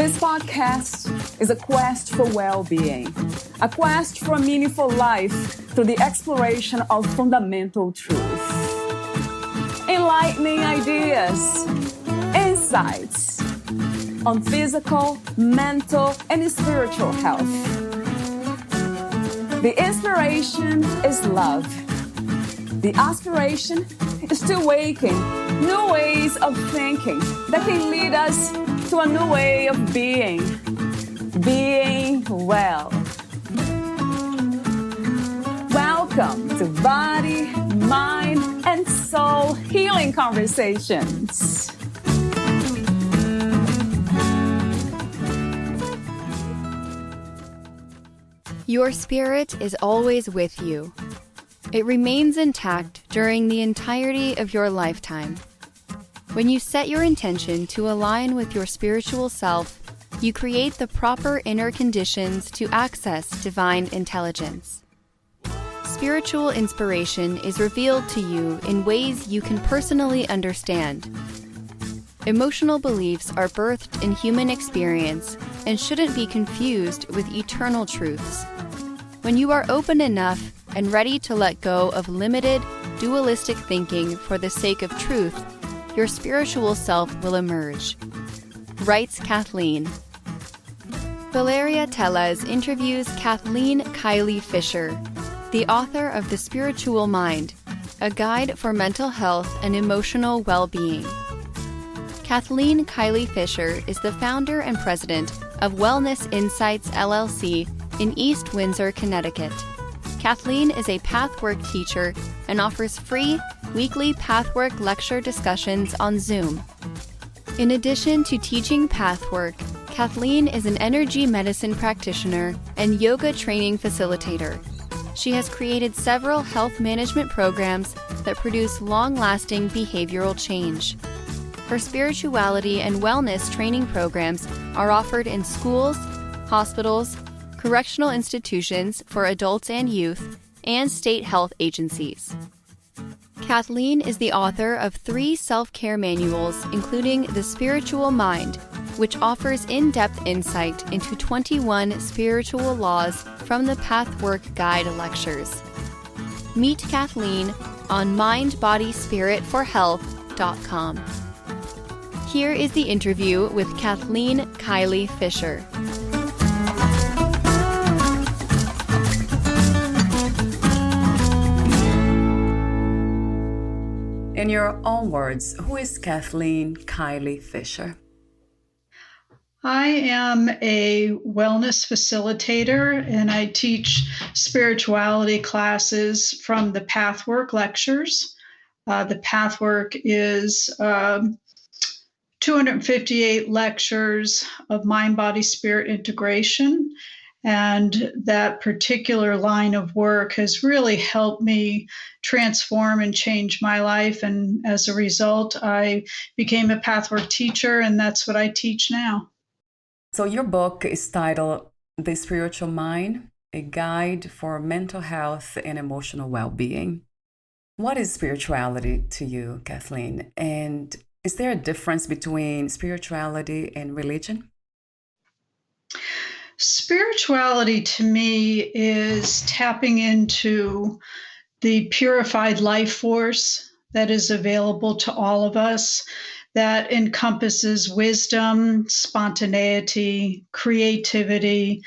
This podcast is a quest for well-being, a quest for a meaningful life through the exploration of fundamental truth. Enlightening ideas, insights on physical, mental, and spiritual health. The inspiration is love. The aspiration is to awaken new ways of thinking that can lead us to a new way of being well. Welcome to Body, Mind, and Soul Healing Conversations. Your spirit is always with you. It remains intact during the entirety of your lifetime. When you set your intention to align with your spiritual self, you create the proper inner conditions to access divine intelligence. Spiritual inspiration is revealed to you in ways you can personally understand. Emotional beliefs are birthed in human experience and shouldn't be confused with eternal truths. When you are open enough and ready to let go of limited, dualistic thinking for the sake of truth, your spiritual self will emerge. Writes Kathleen. Valeria Teles interviews Kathleen Kiley Fisher, the author of The Spiritual Mind, a guide for mental health and emotional well-being. Kathleen Kiley Fisher is the founder and president of Wellness Insights LLC in East Windsor, Connecticut. Kathleen is a Pathwork teacher and offers free weekly Pathwork lecture discussions on Zoom. In addition to teaching Pathwork, Kathleen is an energy medicine practitioner and yoga training facilitator. She has created several health management programs that produce long-lasting behavioral change. Her spirituality and wellness training programs are offered in schools, hospitals, correctional institutions for adults and youth, and state health agencies. Kathleen is the author of 3 self-care manuals, including The Spiritual Mind, which offers in-depth insight into 21 spiritual laws from the Pathwork Guide lectures. Meet Kathleen on mindbodyspiritforhealth.com. Here is the interview with Kathleen Kiley Fisher. In your own words, who is Kathleen Kiley Fisher? I am a wellness facilitator and I teach spirituality classes from the Pathwork lectures. The Pathwork is 258 lectures of mind-body-spirit integration. And that particular line of work has really helped me transform and change my life. And as a result, I became a Pathwork teacher, and that's what I teach now. So your book is titled The Spiritual Mind, a guide for mental health and emotional well-being. What is spirituality to you, Kathleen? And is there a difference between spirituality and religion? Spirituality to me is tapping into the purified life force that is available to all of us, that encompasses wisdom, spontaneity, creativity,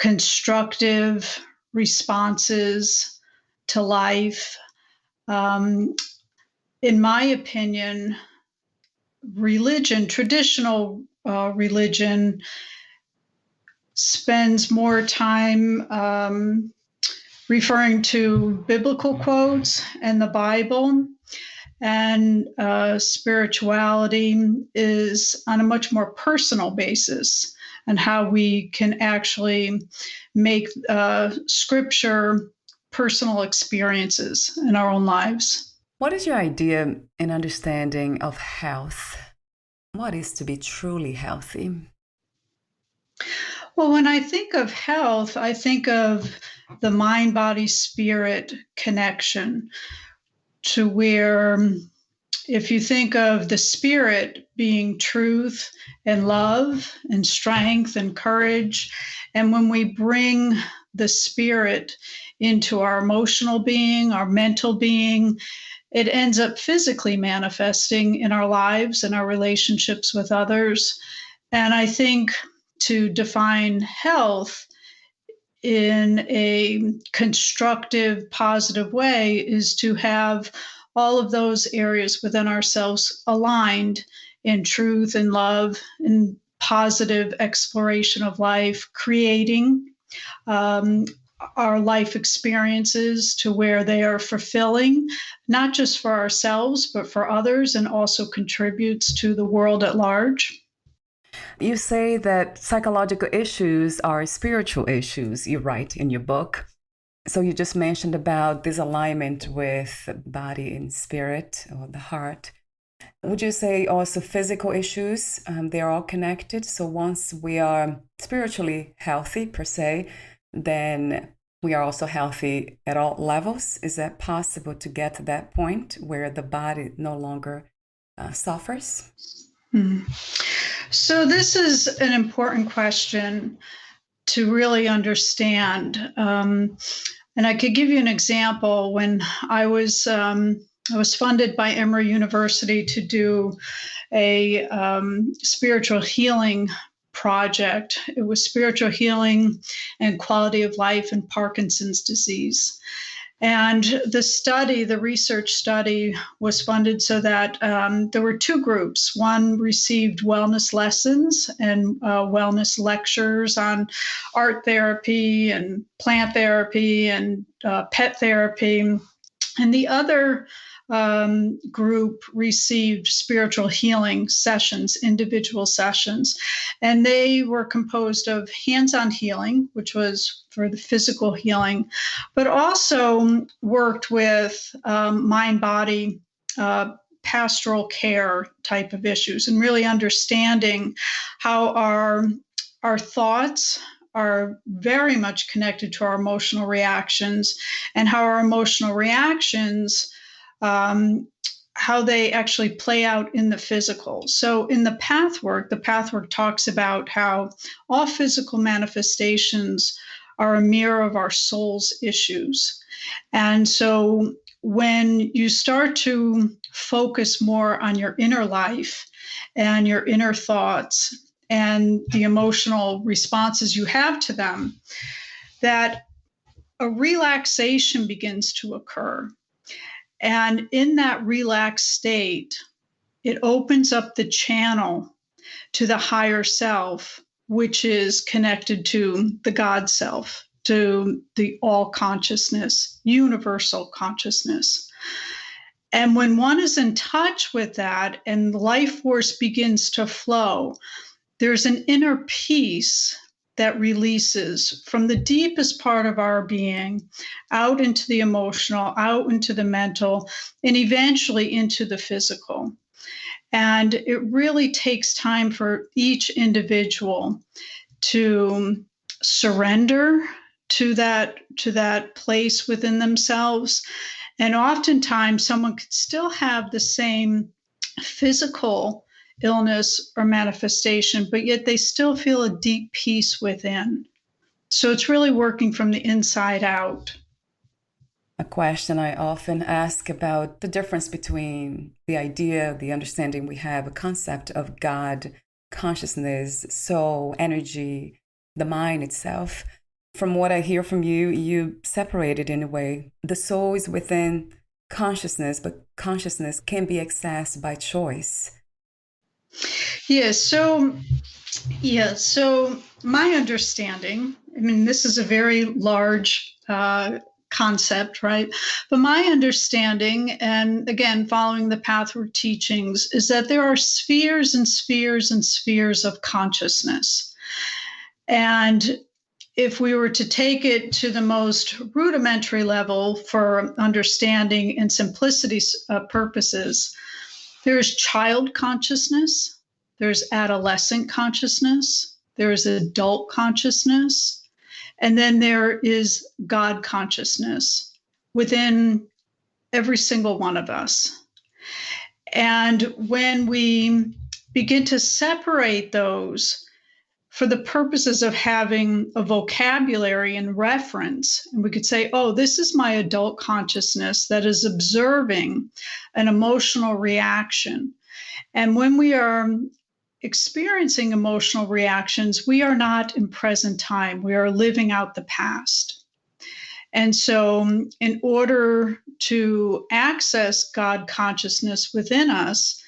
constructive responses to life. In my opinion, religion, traditional religion, spends more time referring to biblical quotes and the Bible, and spirituality is on a much more personal basis, and how we can actually make scripture personal experiences in our own lives. What is your idea and understanding of health? What is to be truly healthy? Well, when I think of health, I think of the mind-body-spirit connection, to where if you think of the spirit being truth and love and strength and courage, and when we bring the spirit into our emotional being, our mental being, it ends up physically manifesting in our lives and our relationships with others. And I think to define health in a constructive, positive way is to have all of those areas within ourselves aligned in truth and love and positive exploration of life, creating our life experiences to where they are fulfilling, not just for ourselves, but for others, and also contributes to the world at large. You say that psychological issues are spiritual issues, you write in your book. So you just mentioned about this alignment with body and spirit, or the heart. Would you say also physical issues, they're all connected? So once we are spiritually healthy per se, then we are also healthy at all levels. Is that possible to get to that point where the body no longer suffers? Mm. So this is an important question to really understand. And I could give you an example. When I was funded by Emory University to do a spiritual healing project. It was spiritual healing and quality of life in Parkinson's disease. And the research study was funded so that there were two groups. One received wellness lessons and wellness lectures on art therapy and plant therapy and pet therapy. And the other group received spiritual healing sessions, individual sessions, and they were composed of hands-on healing, which was for the physical healing, but also worked with mind-body pastoral care type of issues, and really understanding how our thoughts are very much connected to our emotional reactions, and how our emotional reactions how they actually play out in the physical. So in the Pathwork talks about how all physical manifestations are a mirror of our soul's issues. And so when you start to focus more on your inner life and your inner thoughts and the emotional responses you have to them, that a relaxation begins to occur. And in that relaxed state, it opens up the channel to the higher self, which is connected to the God self, to the all consciousness, universal consciousness. And when one is in touch with that and life force begins to flow, there's an inner peace that releases from the deepest part of our being out into the emotional, out into the mental, and eventually into the physical. And it really takes time for each individual to surrender to that place within themselves. And oftentimes someone could still have the same physical illness or manifestation, but yet they still feel a deep peace within. So it's really working from the inside out. A question I often ask about the difference between the idea, the understanding we have, a concept of God, consciousness, soul, energy, the mind itself. From what I hear from you, you separate it in a way. The soul is within consciousness, but consciousness can be accessed by choice. So my understanding, I mean, this is a very large concept, right? But my understanding, and again, following the Pathwork teachings, is that there are spheres and spheres and spheres of consciousness. And if we were to take it to the most rudimentary level for understanding and simplicity purposes, there's child consciousness, there's adolescent consciousness, there's adult consciousness, and then there is God consciousness within every single one of us. And when we begin to separate those for the purposes of having a vocabulary and reference, and we could say, oh, this is my adult consciousness that is observing an emotional reaction. And when we are experiencing emotional reactions, we are not in present time. We are living out the past. And so in order to access God consciousness within us,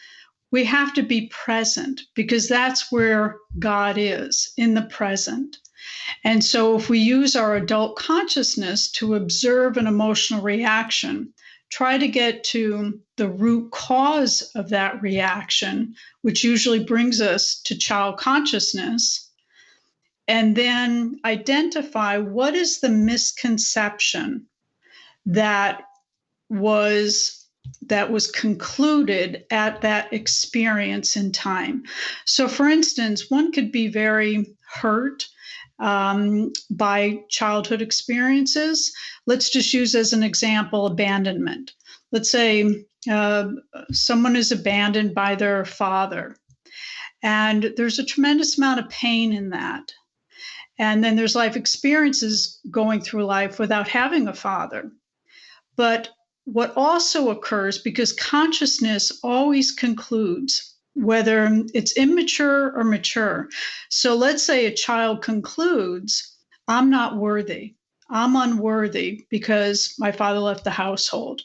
we have to be present, because that's where God is, in the present. And so if we use our adult consciousness to observe an emotional reaction, try to get to the root cause of that reaction, which usually brings us to child consciousness, and then identify what is the misconception that was concluded at that experience in time. So for instance, one could be very hurt by childhood experiences. Let's just use as an example abandonment. Let's say someone is abandoned by their father, and there's a tremendous amount of pain in that. And then there's life experiences going through life without having a father. But what also occurs, because consciousness always concludes, whether it's immature or mature. So let's say a child concludes, I'm not worthy. I'm unworthy because my father left the household.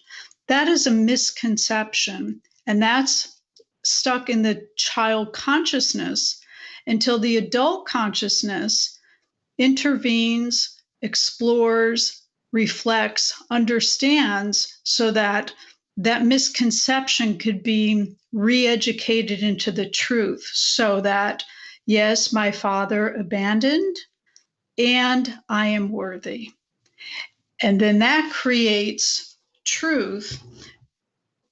That is a misconception, and that's stuck in the child consciousness until the adult consciousness intervenes, explores, reflects, understands, so that that misconception could be re-educated into the truth, so that, yes, my father abandoned and I am worthy. And then that creates truth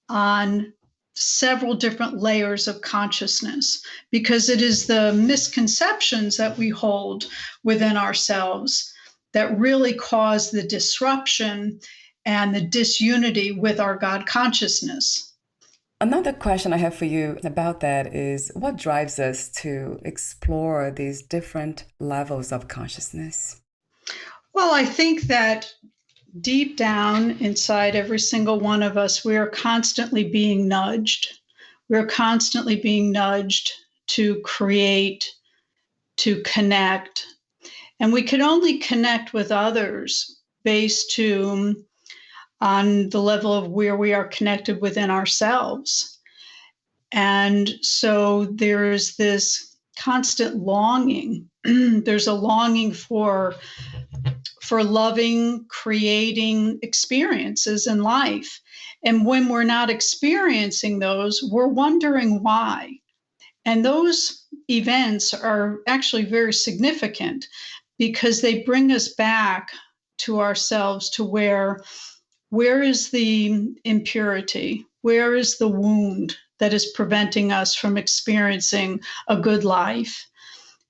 on several different layers of consciousness, because it is the misconceptions that we hold within ourselves that really cause the disruption and the disunity with our God consciousness. Another question I have for you about that is, what drives us to explore these different levels of consciousness? Well, I think that deep down inside every single one of us, we are constantly being nudged. We're constantly being nudged to create, to connect. And we can only connect with others based on the level of where we are connected within ourselves. And so there's this constant longing. There's a longing for loving, creating experiences in life. And when we're not experiencing those, we're wondering why. And those events are actually very significant, because they bring us back to ourselves, to where is the impurity? Where is the wound that is preventing us from experiencing a good life?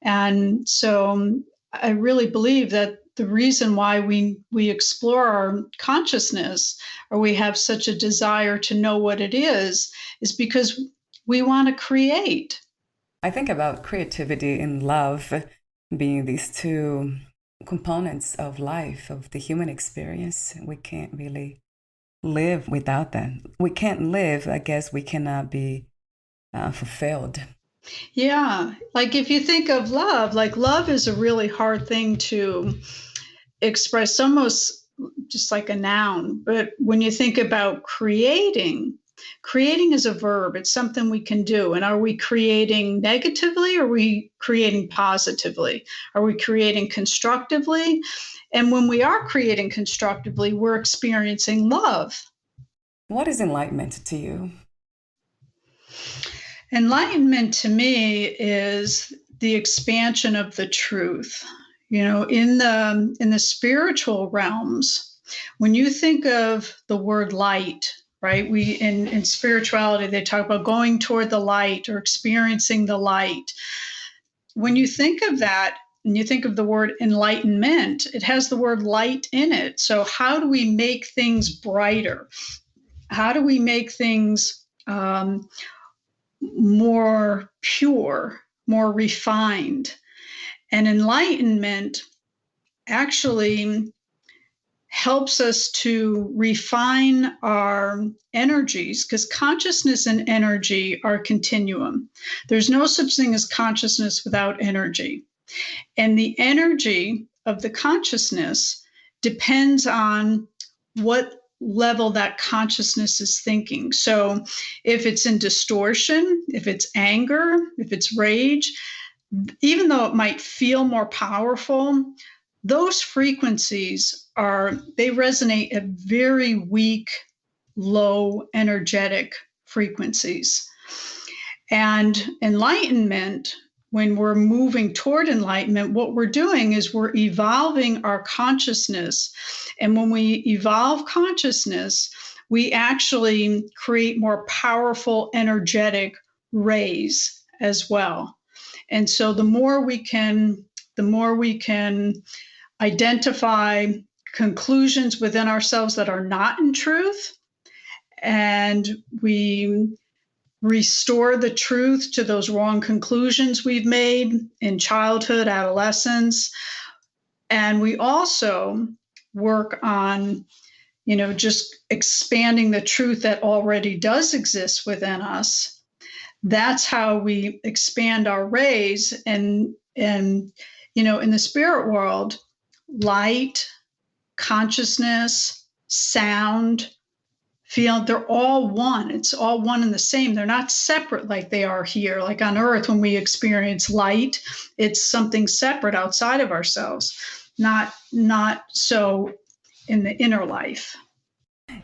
And so I really believe that the reason why we explore our consciousness, or we have such a desire to know what it is because we want to create. I think about creativity and love being these two components of life, of the human experience. We can't really live without that. We can't live, I guess we cannot be fulfilled. Yeah, like if you think of love, like love is a really hard thing to express, almost just like a noun. But when you think about creating is a verb. It's something we can do. And are we creating negatively, or are we creating positively? Are we creating constructively? And when we are creating constructively, we're experiencing love. What is enlightenment to you? Enlightenment to me is the expansion of the truth. You know, in the spiritual realms, when you think of the word light, right? We in spirituality, they talk about going toward the light or experiencing the light. When you think of that, and you think of the word enlightenment, it has the word light in it. So how do we make things brighter? How do we make things more pure, more refined. And enlightenment actually helps us to refine our energies, because consciousness and energy are a continuum. There's no such thing as consciousness without energy. And the energy of the consciousness depends on what level that consciousness is thinking. So if it's in distortion, if it's anger, if it's rage, even though it might feel more powerful, those frequencies they resonate at very weak, low energetic frequencies. And enlightenment, when we're moving toward enlightenment, what we're doing is we're evolving our consciousness. And when we evolve consciousness, we actually create more powerful energetic rays as well. And so the more we can identify conclusions within ourselves that are not in truth, and we restore the truth to those wrong conclusions we've made in childhood, adolescence. And we also work on, just expanding the truth that already does exist within us. That's how we expand our rays. And in the spirit world, light, consciousness, sound, feel, they're all one. It's all one and the same. They're not separate like they are here. Like on Earth, when we experience light, it's something separate outside of ourselves, not so in the inner life.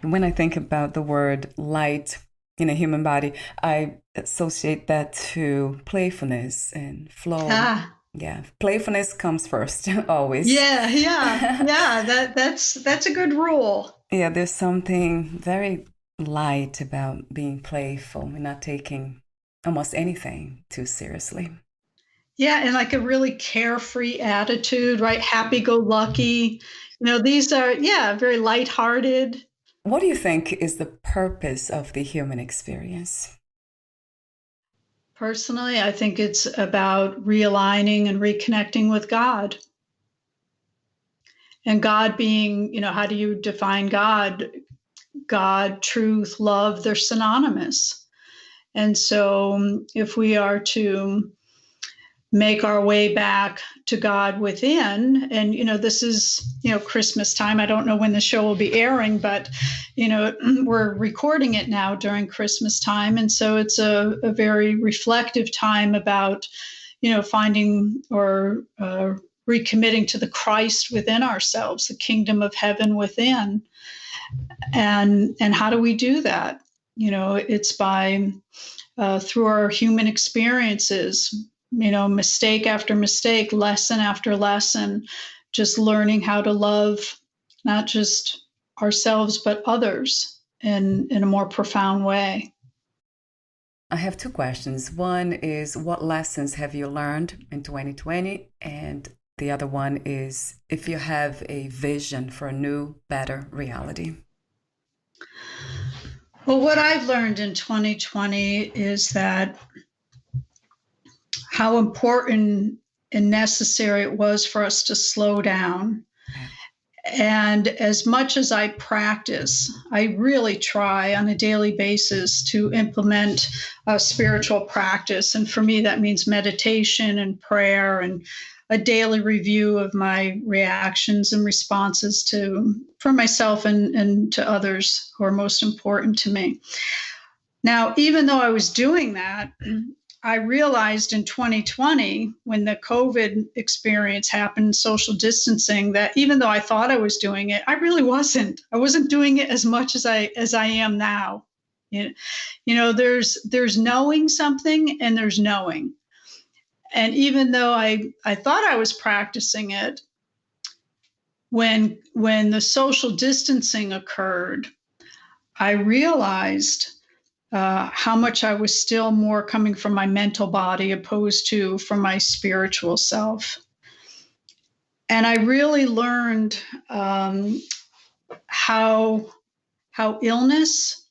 When I think about the word light in a human body, I associate that to playfulness and flow. Yeah, playfulness comes first, always. Yeah. That's a good rule. Yeah, there's something very light about being playful and not taking almost anything too seriously. Yeah, and like a really carefree attitude, right? Happy-go-lucky. These are, very lighthearted. What do you think is the purpose of the human experience? Personally, I think it's about realigning and reconnecting with God. And God being, how do you define God? God, truth, love, they're synonymous. And so if we are to make our way back to God within, and, this is, Christmas time. I don't know when the show will be airing, but, we're recording it now during Christmas time. And so it's a very reflective time about, finding or recommitting to the Christ within ourselves, the kingdom of heaven within. And how do we do that? It's by through our human experiences, mistake after mistake, lesson after lesson, just learning how to love not just ourselves, but others in a more profound way. I have two questions. One is, what lessons have you learned in 2020? And the other one is, if you have a vision for a new, better reality. Well, what I've learned in 2020 is that how important and necessary it was for us to slow down. And as much as I practice, I really try on a daily basis to implement a spiritual practice. And for me, that means meditation and prayer and a daily review of my reactions and responses for myself and to others who are most important to me. Now, even though I was doing that, I realized in 2020, when the COVID experience happened, social distancing, that even though I thought I was doing it, I really wasn't. I wasn't doing it as much as I am now. There's knowing something and there's knowing. And even though I thought I was practicing it, when the social distancing occurred, I realized how much I was still more coming from my mental body opposed to from my spiritual self. And I really learned how illness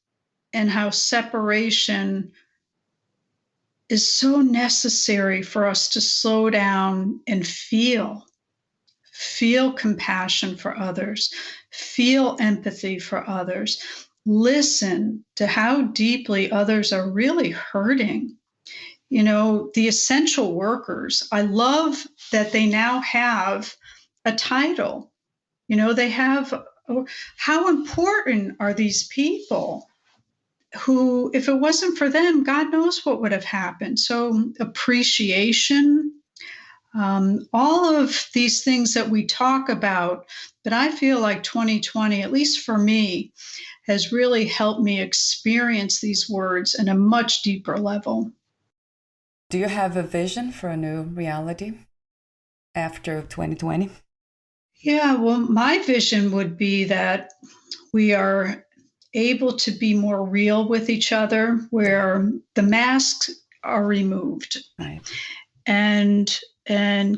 and how separation is so necessary for us to slow down and feel compassion for others, feel empathy for others, listen to how deeply others are really hurting. You know, the essential workers, I love that they now have a title. You know, they have, how important are these people who, if it wasn't for them, God knows what would have happened. So appreciation, all of these things that we talk about, but I feel like 2020, at least for me, has really helped me experience these words in a much deeper level. Do you have a vision for a new reality after 2020? Yeah, well, my vision would be that we are able to be more real with each other, where the masks are removed, Right. and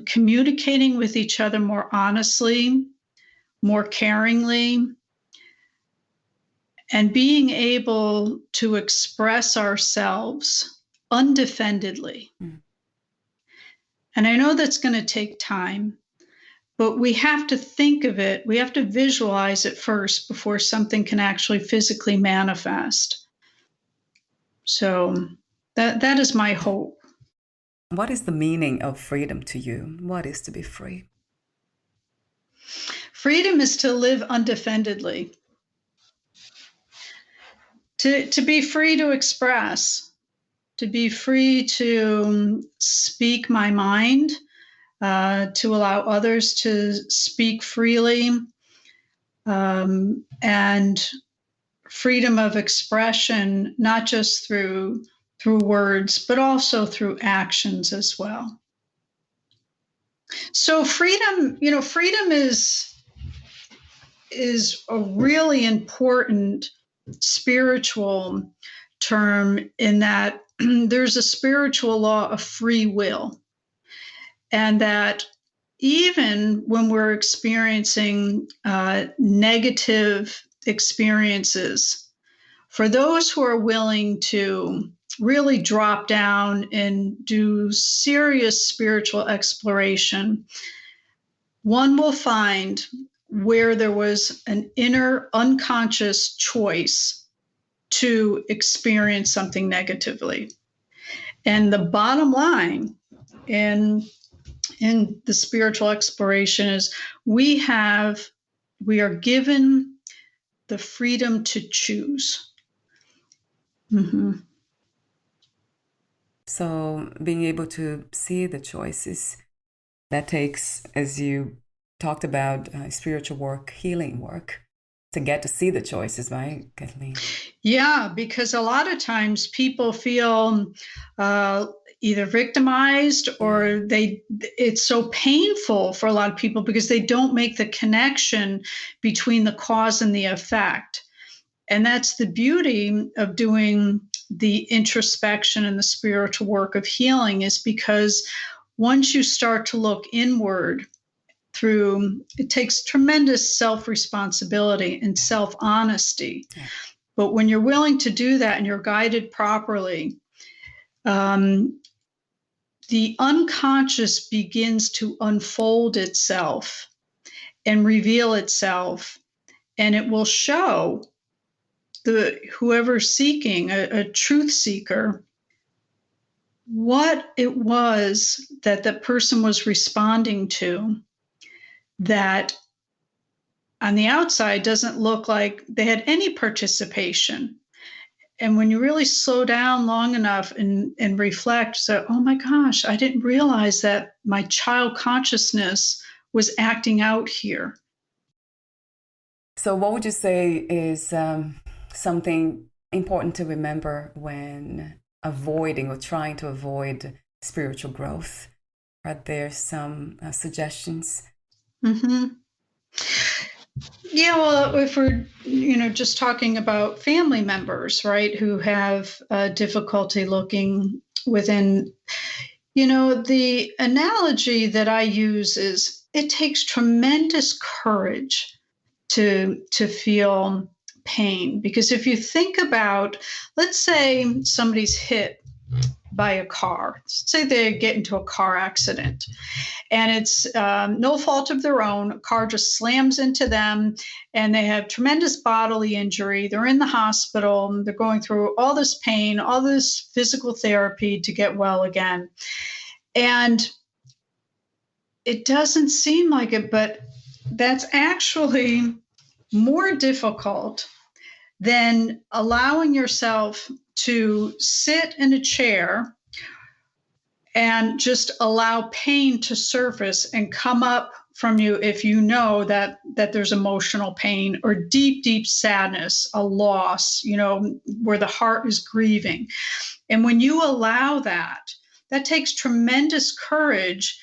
communicating with each other more honestly, more caringly, and being able to express ourselves undefendedly. Mm. And I know that's going to take time, but we have to think of it, we have to visualize it first before something can actually physically manifest. So that is my hope. What is the meaning of freedom to you? What is to be free? Freedom is to live undefendedly, to be free to express, to be free to speak my mind, to allow others to speak freely, and freedom of expression, not just through words, but also through actions as well. So freedom, you know, freedom is a really important spiritual term, in that there's a spiritual law of free will, and that even when we're experiencing negative experiences, for those who are willing to really drop down and do serious spiritual exploration, one will find where there was an inner unconscious choice to experience something negatively. And the bottom line in the spiritual exploration is we are given the freedom to choose. Mm-hmm. So being able to see the choices, that takes, as you talked about, spiritual work, healing work, to get to see the choices, right, Kathleen? Yeah, because a lot of times people feel either victimized, or it's so painful for a lot of people because they don't make the connection between the cause and the effect. And that's the beauty of doing the introspection and the spiritual work of healing, is because once you start to look inward, it takes tremendous self-responsibility and self-honesty. Yeah. But when you're willing to do that and you're guided properly, the unconscious begins to unfold itself and reveal itself, and it will show whoever's seeking, a truth seeker, what it was that the person was responding to, that on the outside doesn't look like they had any participation. And when you really slow down long enough and reflect, so, oh my gosh, I didn't realize that my child consciousness was acting out here. So what would you say is something important to remember when avoiding or trying to avoid spiritual growth? Are there some suggestions? Mm-hmm. Yeah, well, if we're, just talking about family members, right, who have difficulty looking within, the analogy that I use is it takes tremendous courage to feel pain. Because if you think about, let's say somebody's hit by a car, say they get into a car accident, and it's no fault of their own. A car just slams into them and they have tremendous bodily injury. They're in the hospital. They're going through all this pain, all this physical therapy to get well again. And it doesn't seem like it, but that's actually more difficult than allowing yourself to sit in a chair and just allow pain to surface and come up from you if you know that there's emotional pain or deep, deep sadness, a loss, where the heart is grieving. And when you allow that, that takes tremendous courage,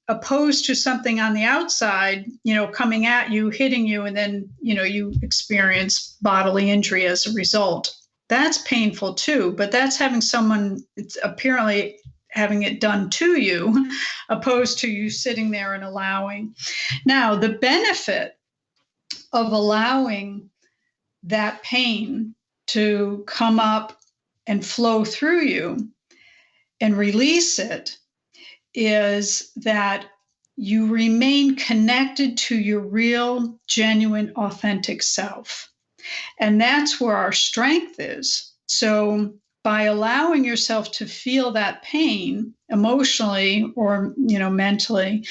opposed to something on the outside, coming at you, hitting you, and then, you experience bodily injury as a result. That's painful too, but that's having someone, it's apparently having it done to you, opposed to you sitting there and allowing. Now, the benefit of allowing that pain to come up and flow through you and release it is that you remain connected to your real, genuine, authentic self. And that's where our strength is. So by allowing yourself to feel that pain emotionally or, mentally,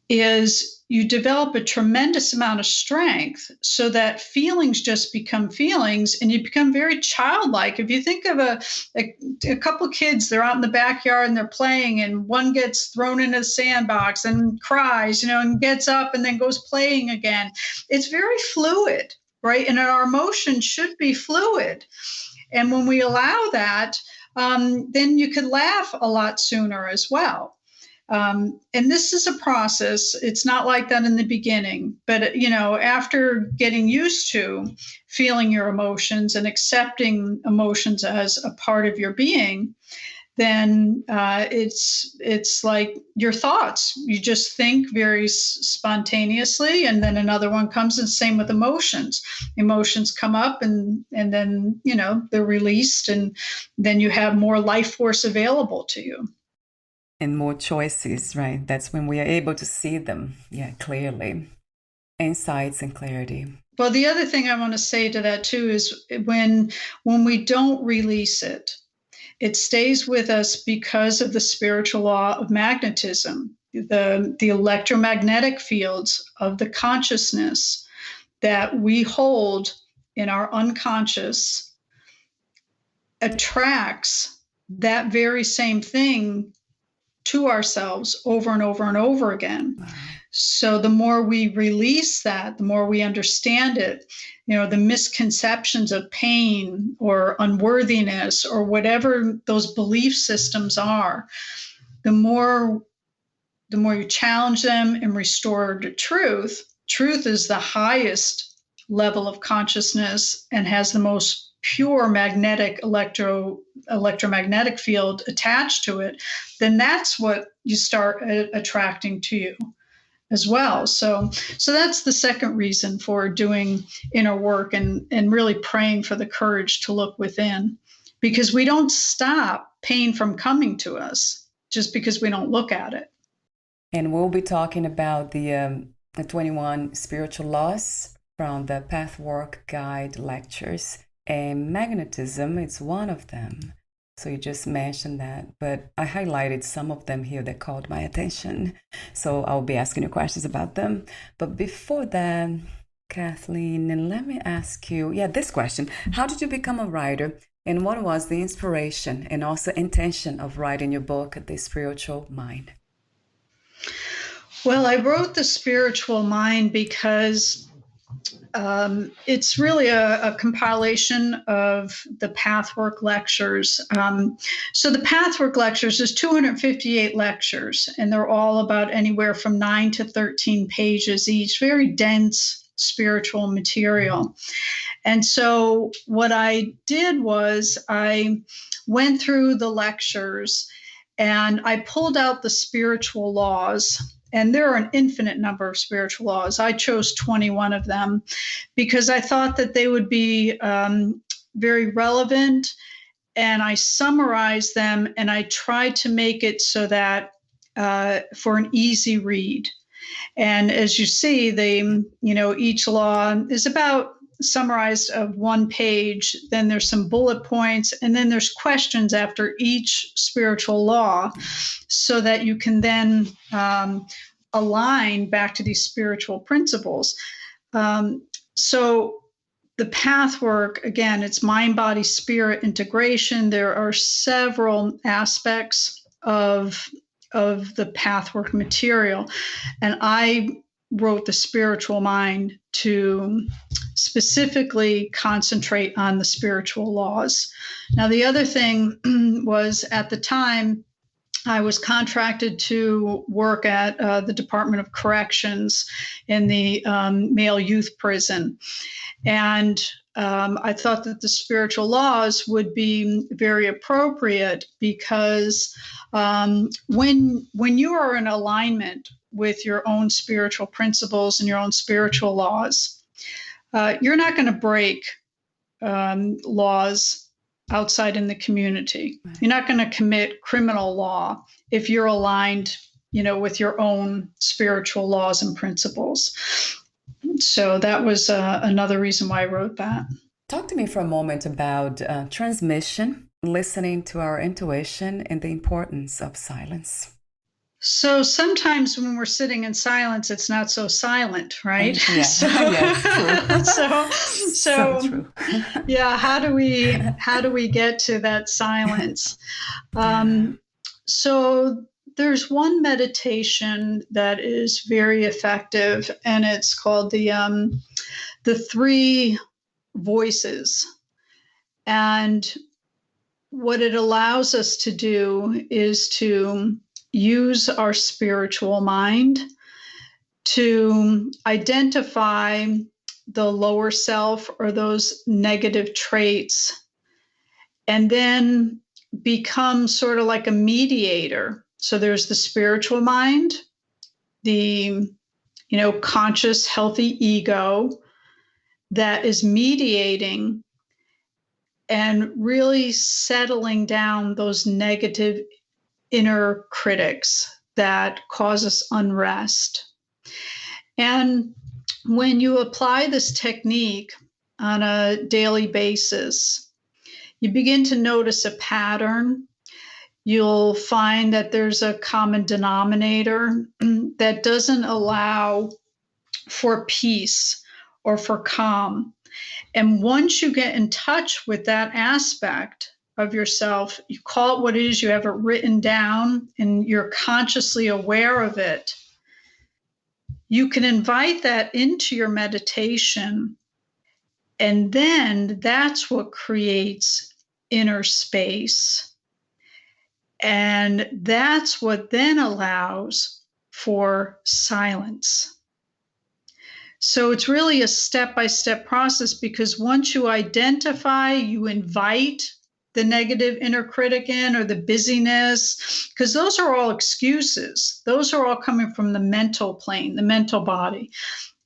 is you develop a tremendous amount of strength so that feelings just become feelings and you become very childlike. If you think of a couple of kids, they're out in the backyard and they're playing, and one gets thrown into the sandbox and cries, and gets up and then goes playing again. It's very fluid, right? And our emotions should be fluid. And when we allow that, then you could laugh a lot sooner as well. And this is a process. It's not like that in the beginning, but, after getting used to feeling your emotions and accepting emotions as a part of your being, then it's like your thoughts. You just think very spontaneously, and then another one comes, and same with emotions. Emotions come up and then, they're released, and then you have more life force available to you. And more choices, right? That's when we are able to see them, clearly. Insights and clarity. Well, the other thing I want to say to that too is when we don't release it, it stays with us because of the spiritual law of magnetism, the electromagnetic fields of the consciousness that we hold in our unconscious attracts that very same thing to ourselves over and over and over again. Wow. So the more we release that, the more we understand it, the misconceptions of pain or unworthiness or whatever those belief systems are, the more you challenge them and restore to truth. Truth is the highest level of consciousness and has the most pure magnetic electromagnetic field attached to it. Then that's what you start attracting to you as well. So that's the second reason for doing inner work and really praying for the courage to look within, because we don't stop pain from coming to us just because we don't look at it. And we'll be talking about the 21 spiritual laws from the Pathwork Guide lectures, and magnetism is one of them. So you just mentioned that, but I highlighted some of them here that caught my attention. So I'll be asking you questions about them. But before that, Kathleen, and let me ask you, this question. How did you become a writer? And what was the inspiration and also intention of writing your book, The Spiritual Mind? Well, I wrote The Spiritual Mind because it's really a compilation of the Pathwork lectures. So the Pathwork lectures is 258 lectures, and they're all about anywhere from 9 to 13 pages each, very dense spiritual material. And so what I did was I went through the lectures and I pulled out the spiritual laws And there are an infinite number of spiritual laws. I chose 21 of them because I thought that they would be very relevant, and I summarized them, and I tried to make it so that for an easy read. And as you see, each law is about summarized of one page. Then there's some bullet points, and then there's questions after each spiritual law, so that you can then align back to these spiritual principles. So the Pathwork, again, it's mind, body, spirit integration. There are several aspects of the Pathwork material, and I wrote the spiritual mind to specifically concentrate on the spiritual laws. Now, the other thing was, at the time, I was contracted to work at the Department of Corrections in the male youth prison. And I thought that the spiritual laws would be very appropriate because when you are in alignment with your own spiritual principles and your own spiritual laws, you're not going to break laws outside in the community. You're not going to commit criminal law if you're aligned, with your own spiritual laws and principles. So that was another reason why I wrote that. Talk to me for a moment about transmission, listening to our intuition, and the importance of silence. So sometimes when we're sitting in silence, it's not so silent, right? Yeah. So true. Yeah. How do we get to that silence? So there's one meditation that is very effective, and it's called the three voices. And what it allows us to do is to use our spiritual mind to identify the lower self or those negative traits, and then become sort of like a mediator. So there's the spiritual mind, the conscious, healthy ego that is mediating and really settling down those negative inner critics that cause us unrest. And when you apply this technique on a daily basis, you begin to notice a pattern. You'll find that there's a common denominator that doesn't allow for peace or for calm. And once you get in touch with that aspect of yourself, you call it what it is, you have it written down, and you're consciously aware of it, you can invite that into your meditation. And then that's what creates inner space. And that's what then allows for silence. So it's really a step-by-step process, because once you identify, you invite the negative inner critic in, or the busyness, because those are all excuses. Those are all coming from the mental plane, the mental body.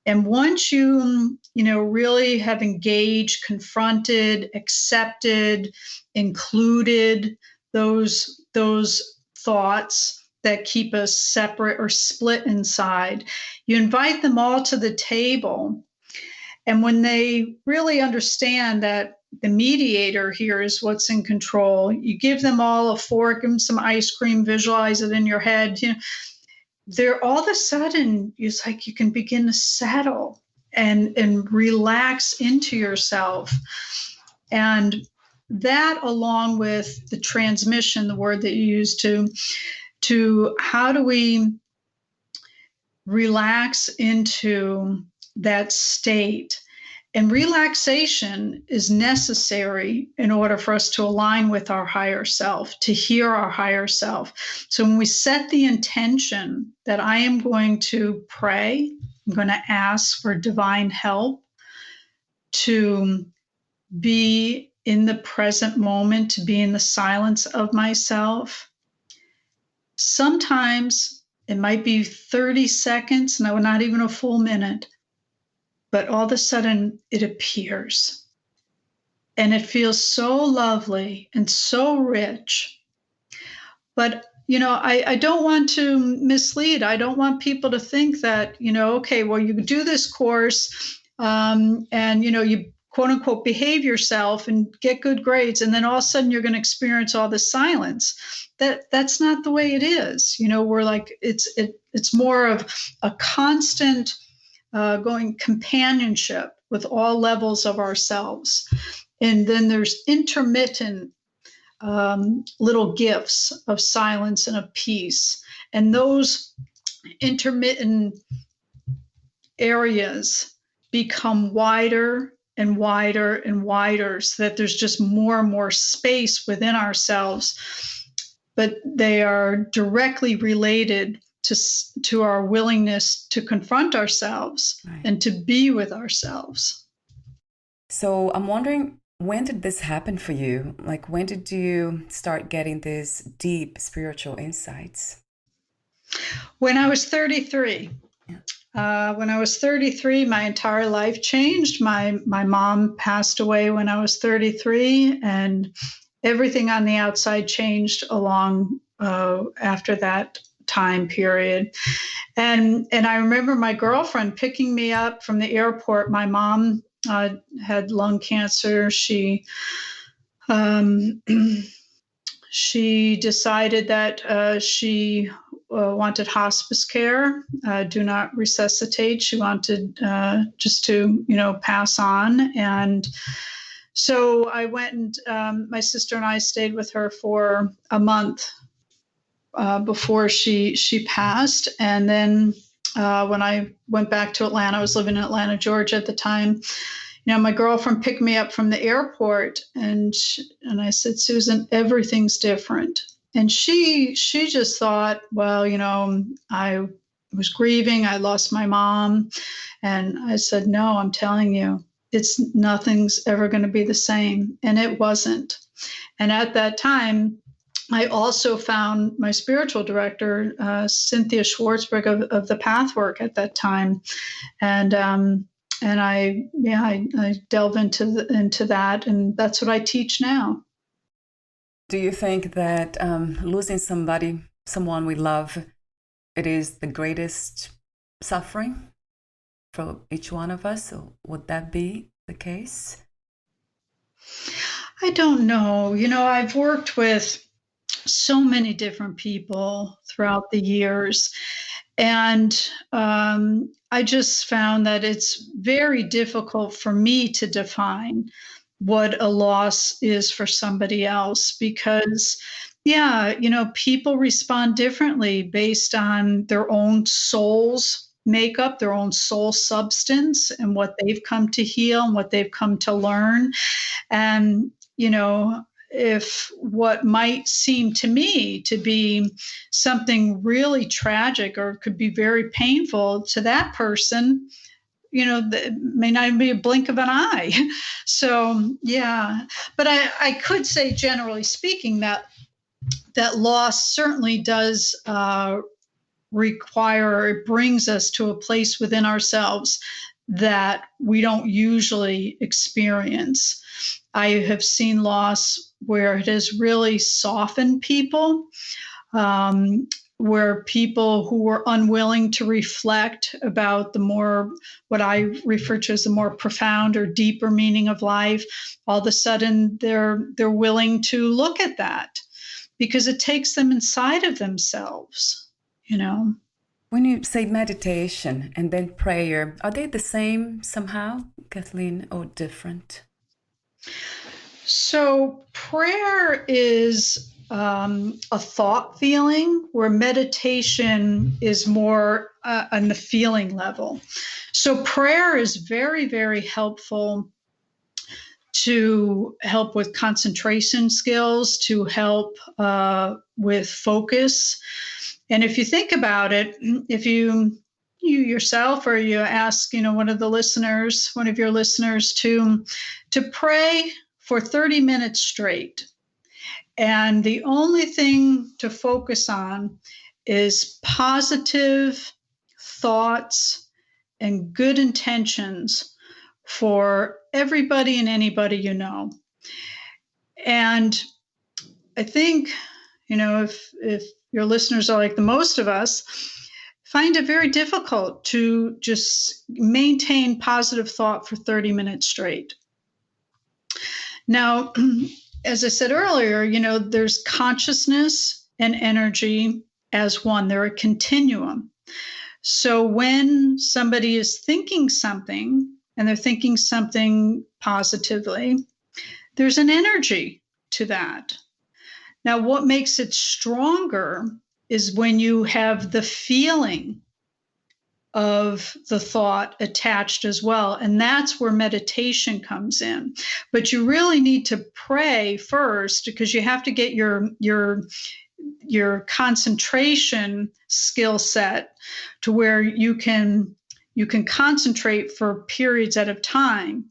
And once you really have engaged, confronted, accepted, included those thoughts that keep us separate or split inside, you invite them all to the table. And when they really understand that the mediator here is what's in control, you give them all a fork, give them some ice cream, visualize it in your head. They're all of a sudden, it's like you can begin to settle and relax into yourself. And that, along with the transmission, the word that you used to how do we relax into that state? And relaxation is necessary in order for us to align with our higher self, to hear our higher self. So when we set the intention that I am going to pray, I'm going to ask for divine help to be in the present moment, to be in the silence of myself. Sometimes It might be 30 seconds, no, not even a full minute, but all of a sudden it appears. And it feels so lovely and so rich. But, I don't want to mislead. I don't want people to think that, okay, well, you do this course and, you quote unquote behave yourself and get good grades, and then all of a sudden you're going to experience all this silence. That's not the way it is. We're like, it's more of a constant going companionship with all levels of ourselves. And then there's intermittent little gifts of silence and of peace. And those intermittent areas become wider and wider and wider, so that there's just more and more space within ourselves. But they are directly related to our willingness to confront ourselves, right, and to be with ourselves. So I'm wondering, when did this happen for you? Like, when did you start getting these deep spiritual insights? When I was 33. When I was 33, my entire life changed. My mom passed away when I was 33, and everything on the outside changed along after that time period. And I remember my girlfriend picking me up from the airport. My mom had lung cancer. She decided that she wanted hospice care, do not resuscitate. She wanted just to, pass on. And so I went and my sister and I stayed with her for a month before she passed. And then when I went back to Atlanta, I was living in Atlanta, Georgia at the time. My girlfriend picked me up from the airport, and I said, Susan, everything's different. And she just thought, well, I was grieving. I lost my mom. And I said, no, I'm telling you, nothing's ever going to be the same. And it wasn't. And at that time, I also found my spiritual director, Cynthia Schwartzberg of the Pathwork at that time. And I delve into that, and that's what I teach now. Do you think that losing someone we love, it is the greatest suffering for each one of us? Or would that be the case? I don't know. I've worked with so many different people throughout the years, and I just found that it's very difficult for me to define what a loss is for somebody else, because people respond differently based on their own soul's makeup, their own soul substance, and what they've come to heal and what they've come to learn. And if what might seem to me to be something really tragic or could be very painful to that person, it may not even be a blink of an eye. So, yeah. But I could say, generally speaking, that loss certainly does require, or it brings us to a place within ourselves that we don't usually experience. I have seen loss where it has really softened people, where people who were unwilling to reflect about the more, what I refer to as the more profound or deeper meaning of life, all of a sudden they're willing to look at that because it takes them inside of themselves, When you say meditation and then prayer, are they the same somehow, Kathleen, or different? So prayer is a thought feeling, where meditation is more on the feeling level. So prayer is very, very helpful to help with concentration skills, to help with focus. And if you think about it, if you yourself, or you ask, one of your listeners to pray for 30 minutes straight, and the only thing to focus on is positive thoughts and good intentions for everybody and anybody you know. And I think, if your listeners are like the most of us, find it very difficult to just maintain positive thought for 30 minutes straight. Now, as I said earlier, there's consciousness and energy as one. They're a continuum. So when somebody is thinking something and they're thinking something positively, there's an energy to that. Now, what makes it stronger is when you have the feeling of the thought attached as well. And that's where meditation comes in. But you really need to pray first, because you have to get your concentration skill set to where you can concentrate for periods at a time.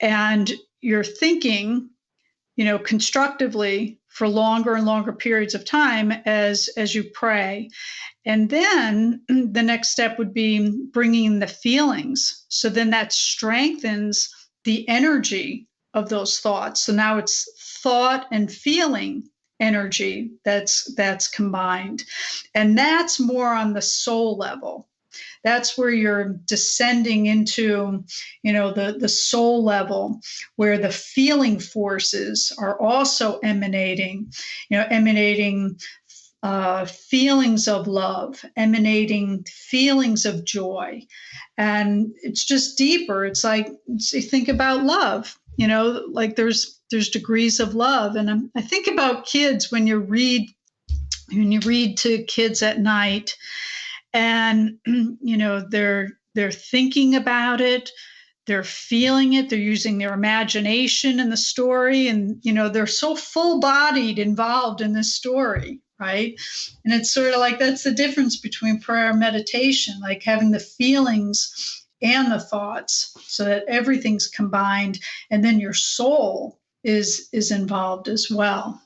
And you're thinking, constructively for longer and longer periods of time as you pray. And then the next step would be bringing in the feelings. So then that strengthens the energy of those thoughts. So now it's thought and feeling energy that's combined. And that's more on the soul level. That's where you're descending into, the soul level, where the feeling forces are also emanating feelings of love, emanating feelings of joy. And it's just deeper. It's like, you think about love, like there's degrees of love. And I think about kids when you read to kids at night, and they're thinking about it, they're feeling it, they're using their imagination in the story, and they're so full-bodied involved in this story, right? And it's sort of like, that's the difference between prayer and meditation, like having the feelings and the thoughts so that everything's combined, and then your soul is involved as well.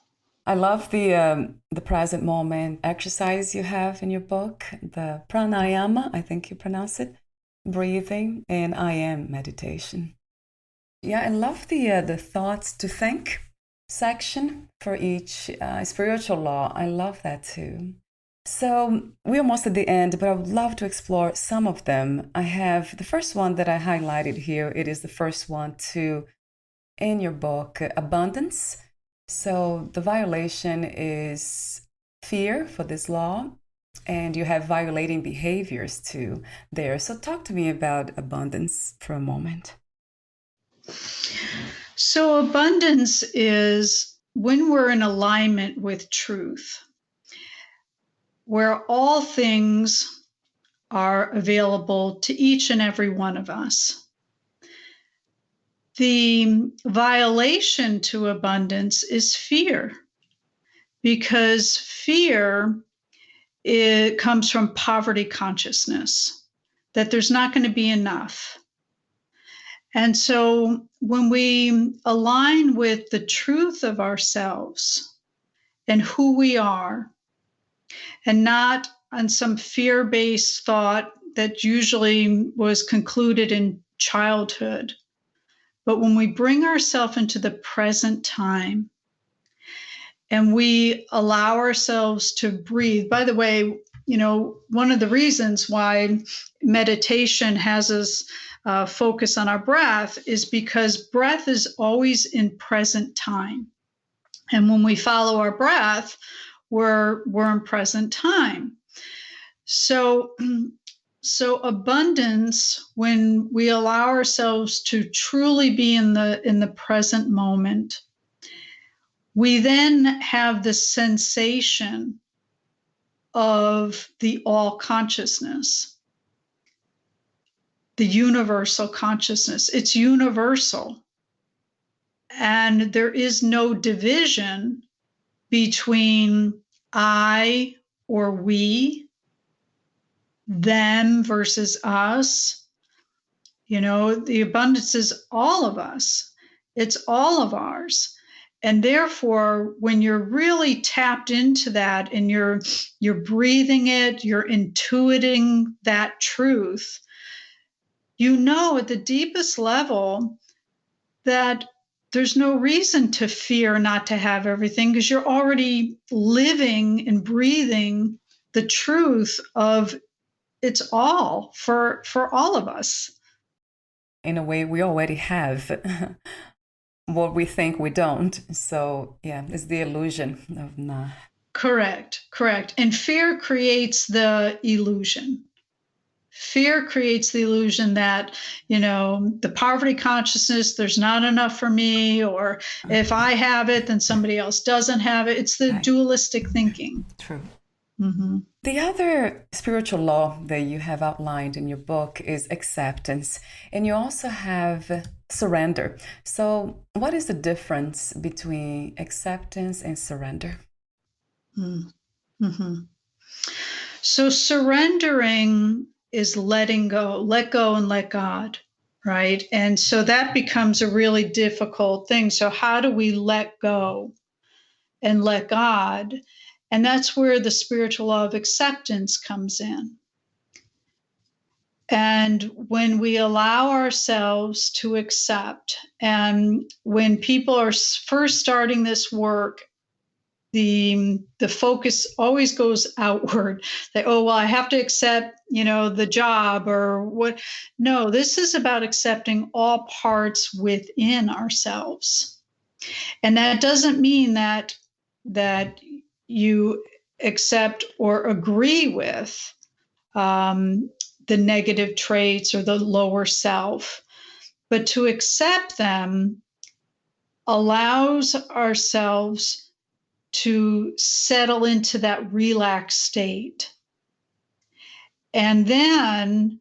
I love the present moment exercise you have in your book, the pranayama, I think you pronounce it, breathing, and I am meditation. Yeah, I love the thoughts to think section for each spiritual law. I love that too. So we're almost at the end, but I would love to explore some of them. I have the first one that I highlighted here. It is the first one in your book, abundance. So the violation is fear for this law, and you have violating behaviors too there. So talk to me about abundance for a moment. So abundance is when we're in alignment with truth, where all things are available to each and every one of us. The violation to abundance is fear, because fear, it comes from poverty consciousness, that there's not going to be enough. And so when we align with the truth of ourselves and who we are, and not on some fear-based thought that usually was concluded in childhood, but when we bring ourselves into the present time and we allow ourselves to breathe. By the way, one of the reasons why meditation has us focus on our breath is because breath is always in present time. And when we follow our breath, we're in present time. So abundance, when we allow ourselves to truly be in the present moment, we then have the sensation of the all consciousness, the universal consciousness. It's universal. And there is no division between I or we, them versus us. The abundance is all of us. It's all of ours. And therefore, when you're really tapped into that and you're breathing it, you're intuiting that truth, you know at the deepest level that there's no reason to fear not to have everything, because you're already living and breathing the truth of it's all for all of us. In a way, we already have what we think we don't. So yeah, it's the illusion of nah. Correct. And fear creates the illusion. Fear creates the illusion that, the poverty consciousness, there's not enough for me, or if I have it, then somebody else doesn't have it. It's the dualistic thinking. True. Mm-hmm. The other spiritual law that you have outlined in your book is acceptance, and you also have surrender. So what is the difference between acceptance and surrender? Mm-hmm. So surrendering is letting go, let go and let God, right? And so that becomes a really difficult thing. So how do we let go and let God? And that's where the spiritual law of acceptance comes in. And when we allow ourselves to accept, and when people are first starting this work, the focus always goes outward. I have to accept, the job or what. No, this is about accepting all parts within ourselves. And that doesn't mean that you accept or agree with the negative traits or the lower self, but to accept them allows ourselves to settle into that relaxed state. And then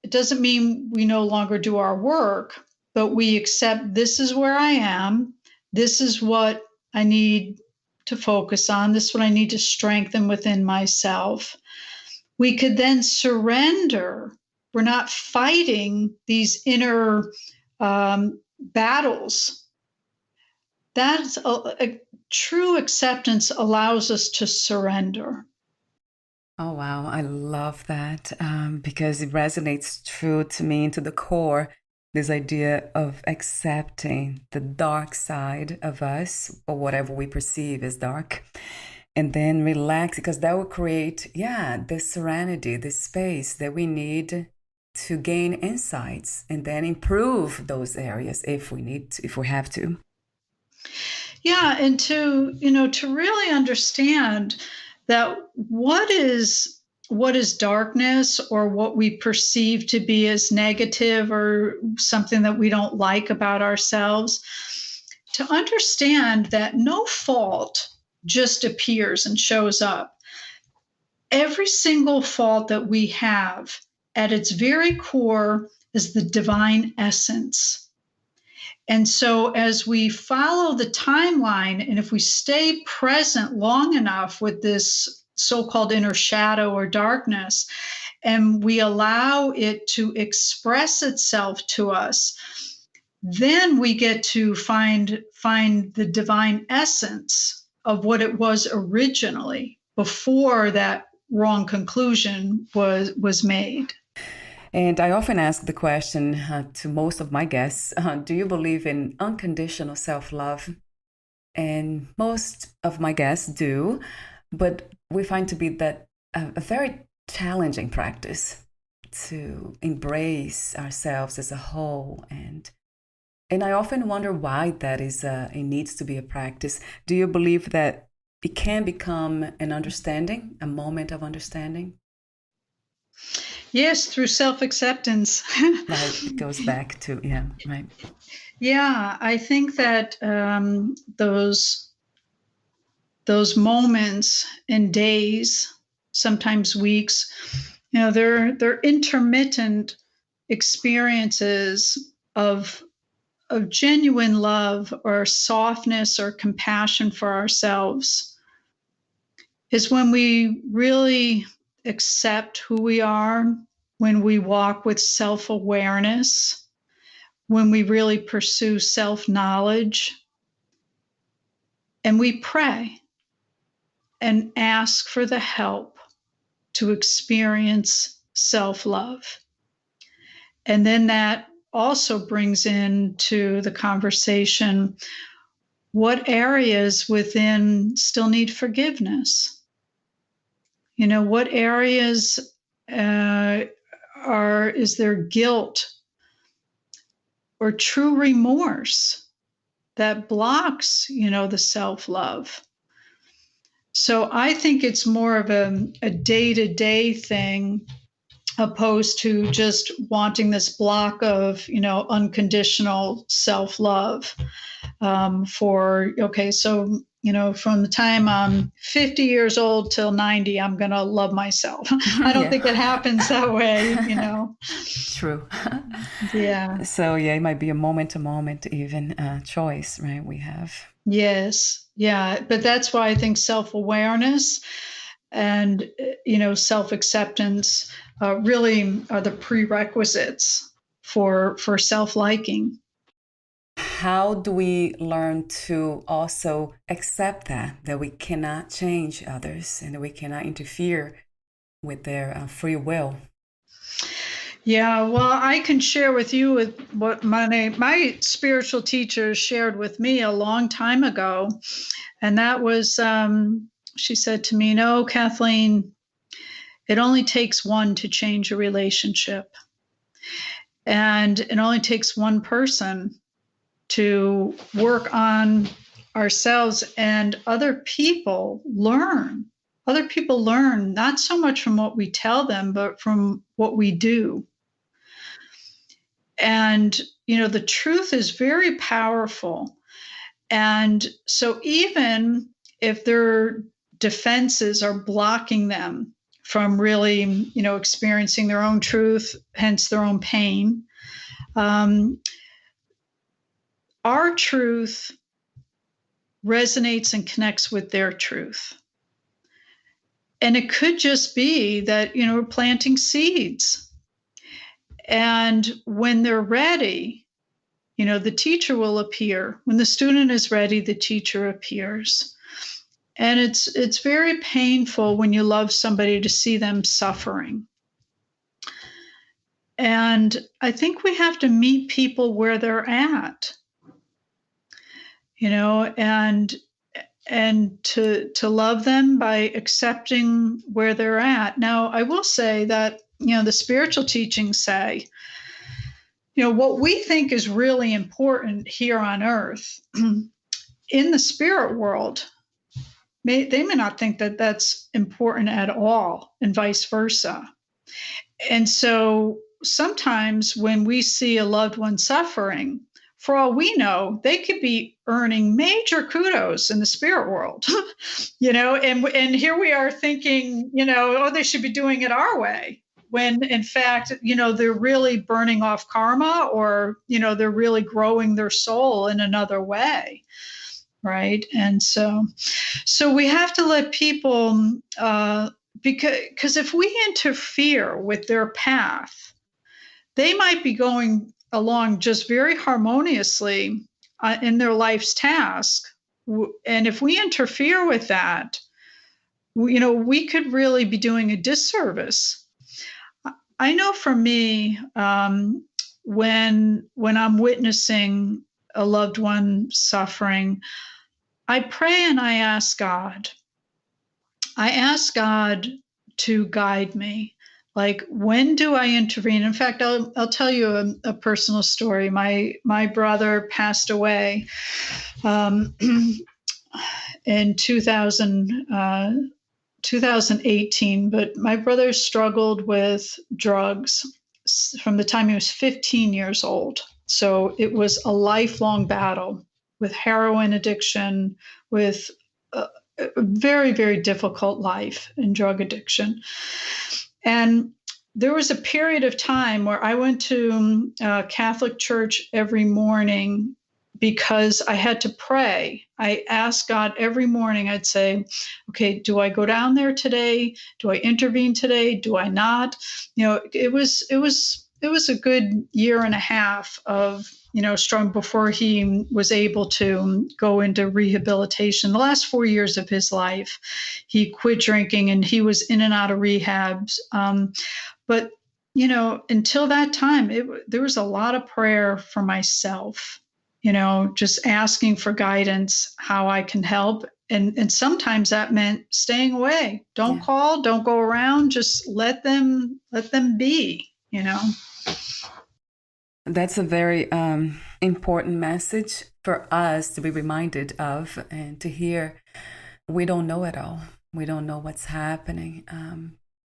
it doesn't mean we no longer do our work, but we accept this is where I am. This is what I need to focus on. This is what I need to strengthen within myself. We could then surrender. We're not fighting these inner battles. That's a true acceptance allows us to surrender. Oh, wow. I love that because it resonates true to me into the core. This idea of accepting the dark side of us or whatever we perceive as dark, and then relax, because that will create, this serenity, this space that we need to gain insights and then improve those areas if we need to, if we have to. Yeah, and to really understand that what is darkness, or what we perceive to be as negative or something that we don't like about ourselves, to understand that no fault just appears and shows up. Every single fault that we have at its very core is the divine essence. And so as we follow the timeline, and if we stay present long enough with this so-called inner shadow or darkness, and we allow it to express itself to us, then we get to find the divine essence of what it was originally, before that wrong conclusion was made. And I often ask the question to most of my guests, do you believe in unconditional self-love? And most of my guests do, but we find to be that a very challenging practice to embrace ourselves as a whole. And I often wonder why that is, it needs to be a practice. Do you believe that it can become an understanding, a moment of understanding? Yes, through self-acceptance. Right, it goes back to, right. Yeah, I think that those moments and days, sometimes weeks, they're intermittent experiences of genuine love or softness or compassion for ourselves, is when we really accept who we are, when we walk with self-awareness, when we really pursue self-knowledge, And we pray and ask for the help to experience self-love. And then that also brings into the conversation what areas within still need forgiveness. What areas is there guilt or true remorse that blocks, the self-love? So I think it's more of a day-to-day thing, opposed to just wanting this block of, unconditional self-love from the time I'm 50 years old till 90, I'm going to love myself. I don't think it happens that way, True. Yeah. So it might be a moment-to-moment even choice, right? We have. Yes. Yeah. But that's why I think self-awareness and, self-acceptance really are the prerequisites for self-liking. How do we learn to also accept that we cannot change others and that we cannot interfere with their free will? Yeah, well, I can share with you with what my spiritual teacher shared with me a long time ago. And that was, she said to me, "No, Kathleen, it only takes one to change a relationship. And it only takes one person to work on ourselves, and other people learn. Other people learn not so much from what we tell them, but from what we do." And, the truth is very powerful. And so even if their defenses are blocking them from really, experiencing their own truth, hence their own pain, our truth resonates and connects with their truth. And it could just be that, we're planting seeds. And when they're ready, the teacher will appear. When the student is ready, the teacher appears. And it's very painful when you love somebody to see them suffering. And I think we have to meet people where they're at, and to love them by accepting where they're at. Now, I will say that, the spiritual teachings say, what we think is really important here on earth, in the spirit world, they may not think that that's important at all, and vice versa. And so sometimes when we see a loved one suffering, for all we know, they could be earning major kudos in the spirit world, and here we are thinking, they should be doing it our way. When in fact, they're really burning off karma, or, they're really growing their soul in another way. Right. And so we have to let people, because if we interfere with their path, they might be going along just very harmoniously in their life's task. And if we interfere with that, we could really be doing a disservice. I know for me, when I'm witnessing a loved one suffering, I pray and I ask God. I ask God to guide me. Like, when do I intervene? In fact, I'll tell you a personal story. My brother passed away in 2018, but my brother struggled with drugs from the time he was 15 years old. So it was a lifelong battle with heroin addiction, with a very, very difficult life in drug addiction. And there was a period of time where I went to Catholic church every morning because I had to pray. I asked God every morning. I'd say, okay, do I go down there today? Do I intervene today? Do I not? It was a good year and a half of, strong before he was able to go into rehabilitation. The last 4 years of his life, he quit drinking and he was in and out of rehabs. But, until that time, there was a lot of prayer for myself, just asking for guidance, how I can help. And sometimes that meant staying away. Don't call, don't go around, just let them be, That's a very important message for us to be reminded of and to hear. We don't know it all. We don't know what's happening.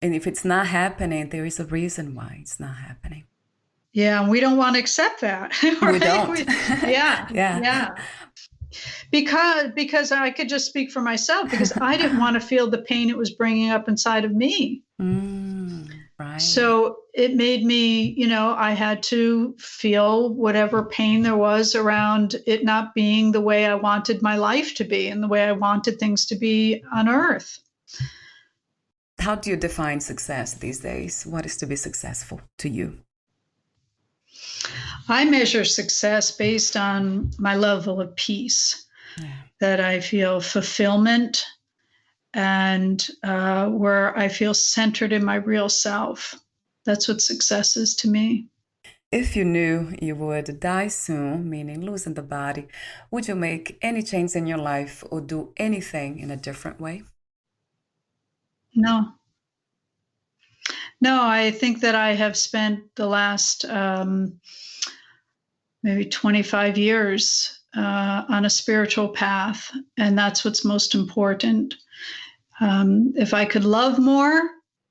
And if it's not happening, there is a reason why it's not happening. Yeah, and we don't want to accept that. Right? We don't. Yeah. Because I could just speak for myself, because I didn't want to feel the pain it was bringing up inside of me. Right. So it made me, I had to feel whatever pain there was around it not being the way I wanted my life to be and the way I wanted things to be on earth. How do you define success these days? What is to be successful to you? I measure success based on my level of peace, that I feel fulfillment, and where I feel centered in my real self. That's what success is to me. If you knew you would die soon, meaning losing the body, would you make any change in your life or do anything in a different way? No, I think that I have spent the last maybe 25 years on a spiritual path, and that's what's most important. If I could love more,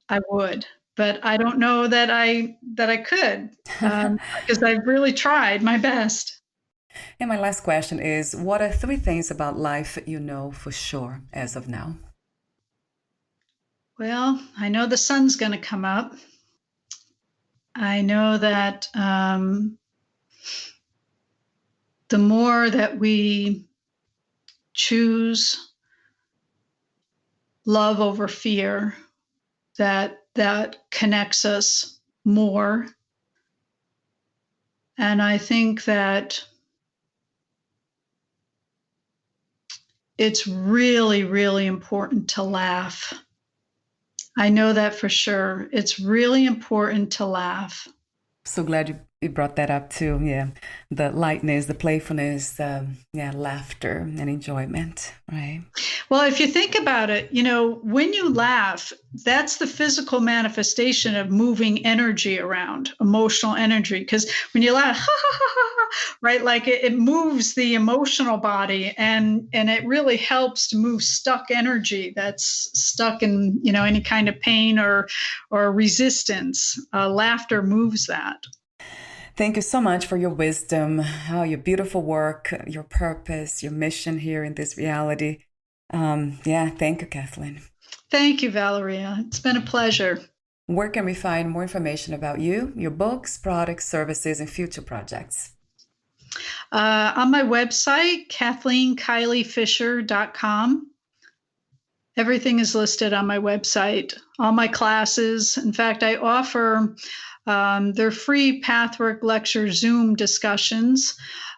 I would, but I don't know that I could, because I've really tried my best. And my last question is, what are 3 things about life you know for sure as of now? Well, I know the sun's going to come up. I know that the more that we choose love over fear, that connects us more. And I think that it's really, really important to laugh. I know that for sure. It's really important to laugh. So glad you brought that up too. Yeah. The lightness, the playfulness, laughter and enjoyment, right? Well, if you think about it, when you laugh, that's the physical manifestation of moving energy around, emotional energy. Because when you laugh, right, like it moves the emotional body, and it really helps to move stuck energy that's stuck in, any kind of pain or resistance. Laughter moves that. Thank you so much for your wisdom, your beautiful work, your purpose, your mission here in this reality. Thank you, Kathleen. Thank you, Valeria. It's been a pleasure. Where can we find more information about you, your books, products, services, and future projects? On my website, KathleenKileyFisher.com. Everything is listed on my website. All my classes. In fact, I offer they're free Pathwork lecture Zoom discussions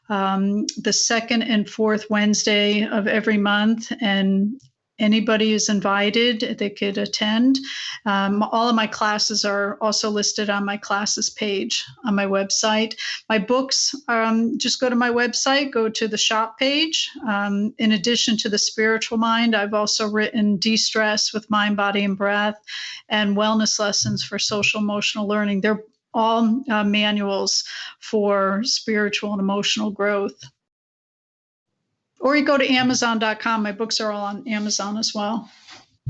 the 2nd and 4th Wednesday of every month, and anybody is invited. They could attend. All of my classes are also listed on my classes page on my website. My books, just go to my website, go to the shop page. In addition to The Spiritual Mind, I've also written De-Stress with Mind, Body, and Breath, and Wellness Lessons for Social Emotional Learning. They're all manuals for spiritual and emotional growth. Or you go to Amazon.com. My books are all on Amazon as well.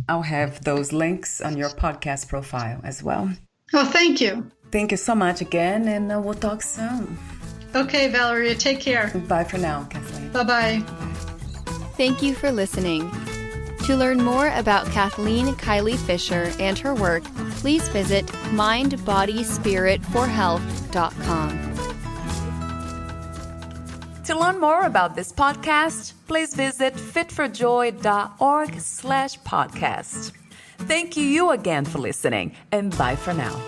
I'll have those links on your podcast profile as well. Oh, thank you. Thank you so much again, and we'll talk soon. Okay, Valeria, take care. Bye for now, Kathleen. Bye-bye. Thank you for listening. To learn more about Kathleen Kiley Fisher and her work, please visit mindbodyspiritforhealth.com. To learn more about this podcast, please visit fitforjoy.org/podcast. Thank you again for listening, and bye for now.